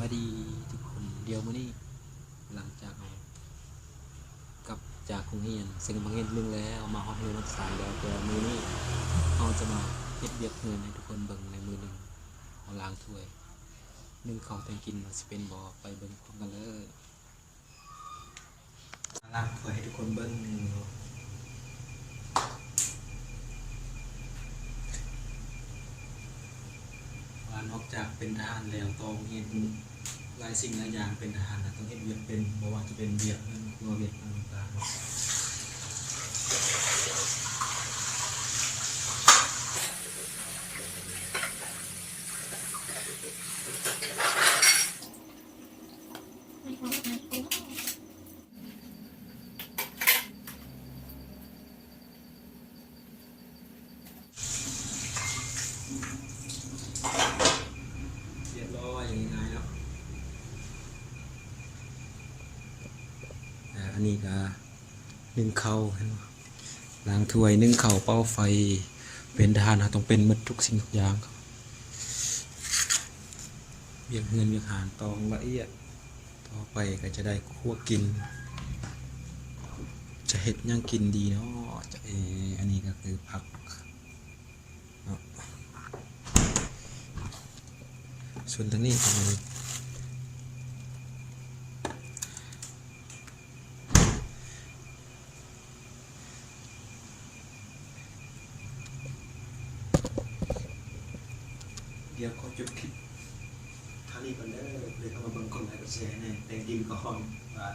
ายดีทุกคนเดียวมื้อนี้หลังจากเอากลับจากโรงเรียนซึ่งบางเรียนนึงแล้วมาฮอดเรือนสายแล้วแต่มื้อนี้เราจะมาเฮ็ดเวียกเฮือนให้ทุกคนเบิ่งในมือหนึงเอาล้างถ้วยนึ่งข้าวแต่งกินว่าสิเป็นบ่ไปเบิ่งพร้อมกันเลยล้างถ้วยให้ทุกคนเบิ่งว่านอกจากเป็นทหารแล้วต้องเฮ็ดหลายสิ่งหลายอย่างเป็นทหารนะต้องเฮ็ดเวียกเป็นบ่ว่าจะเป็นเวียกเงินครัวเวียกต่างๆเรียบร้อยอย่างง่ายๆเนาะอันนี้ก็นึ่งข้าวล้างถ้วยนึ่งข้าวเป่าไฟเป็นทหารเราต้องเป็นหมดทุกสิ่งทุกอย่างครับเวียกเงินเวียกหารตองละเอียดต่อไปก็จะได้คั่วกินจะเห็ดย่างกินดีเนาะจะอันนี้ก็คือผักเนาะส่วนทางนี้ทำไมเดี๋ยวเขาจบคลิปท่านี้ก่อนเด้อเดี๋ยวเขามาเบิ่งคนไหนก็แชร์ในแต่งดินก่อนว่า